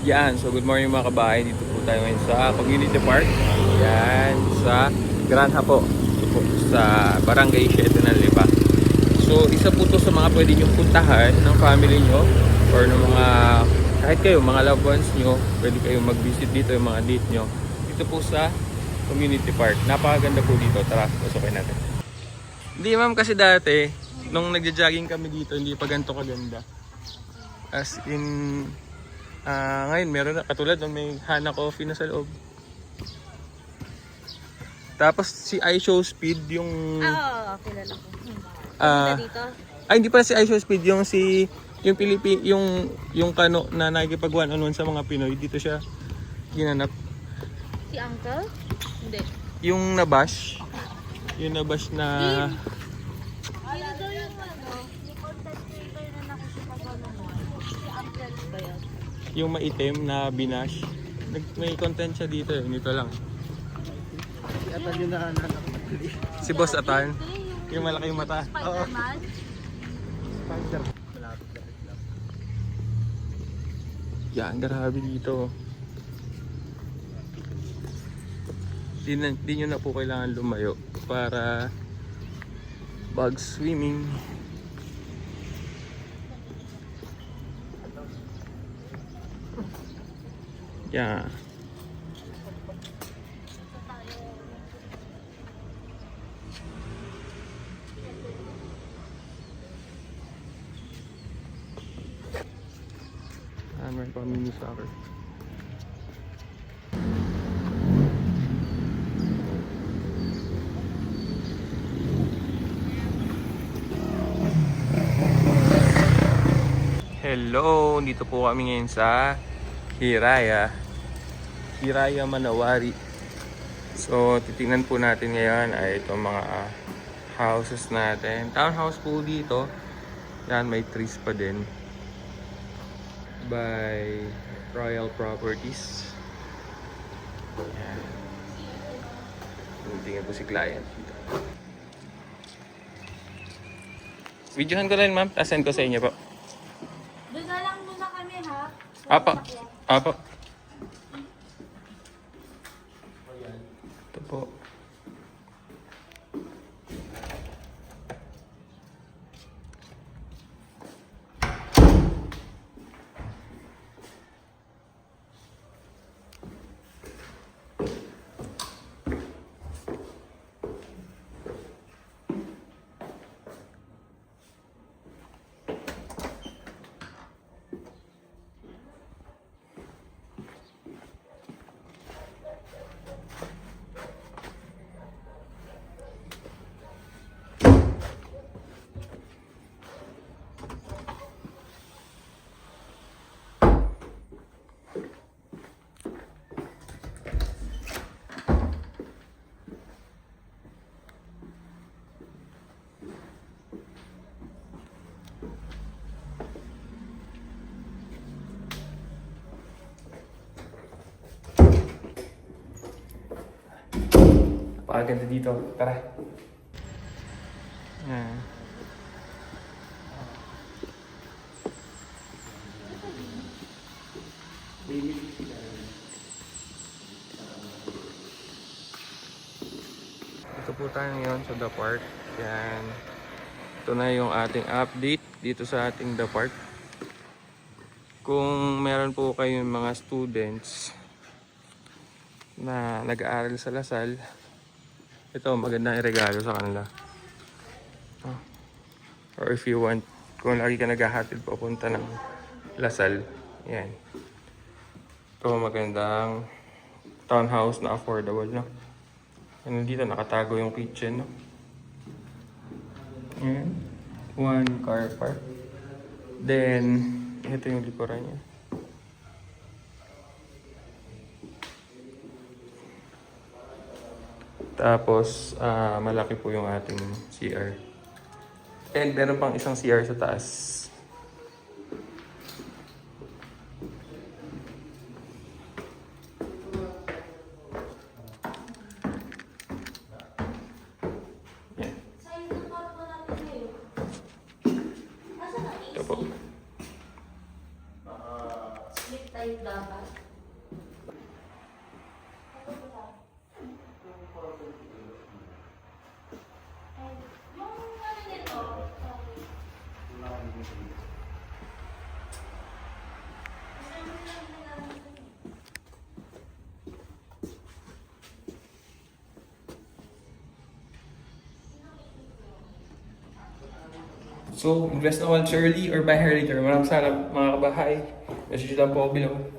Yan, so good morning mga kabahay. Dito po tayo ngayon sa Community Park. Yan, sa Granha po. Ito po sa Barangay 7 ng Lipa. So isa po to sa mga pwede nyo puntahan ng family nyo or ng mga, kahit kayo, mga loved ones nyo. Pwede kayong mag-visit dito, yung mga date nyo. Dito po sa Community Park. Napakaganda po dito. Tara, pasukin natin. Hindi ma'am, kasi dati, nung nagja-jogging kami dito, hindi pa ganito kaganda. As in, ngayon meron na, katulad nung may Hana Coffee na sa loob. Tapos si iShowSpeed yung kilala ko. Dito? Ay, hindi pala si iShowSpeed, yung yung yung kano na nakikipag one-on-one sa mga Pinoy, dito siya ginanap. Si Uncle? Hindi. Yung nabash. Yung nabash na Sino daw yung content creator na nakikipag-one-on-one? Si Uncle ba yun? yung maitim na binash. May content siya dito eh, nito lang. Si Atan yung nahanap. Si Boss Atan, yung malaki yung mata. Spider-Man? Spider. Malapit lang. Yan, grabe dito. Di nyo na po kailangan lumayo para bug swimming. Yeah. Meron pa mini soccer. Hello, dito po kami ngayon sa Hiraya Manawari. So titingnan po natin ngayon ay itong mga houses natin. Townhouse po dito. Yan, may trees pa din. By Royal Properties. Yan. Tingnan po si client dito. Videohan ko rin ma'am, send ko sa inyo po. Doon na lang muna kami ha. Apo. Apo. Ito po. Napakaganda dito. Tara. Yan. Ito po tayo ngayon sa The Park. Yan. Ito na yung ating update dito sa ating The Park. Kung meron po kayong mga students na nag-aaral sa Lasal, ito magandang regalo sa kanila. Or if you want, kung lagi ka naghahatid papunta ng Lasal, yan. Ito magandang townhouse na affordable, no? Ano dito, nakatago yung kitchen, no? Yan. One car park. Then, ito yung likuran niya. Tapos, malaki po yung ating CR. And meron pang isang CR sa taas. Yan. Ito po. Split type dapat. Yung ano nito, So, invest na once early or buy her later. Maraming salamat mga kabahay. Message lang po ako below.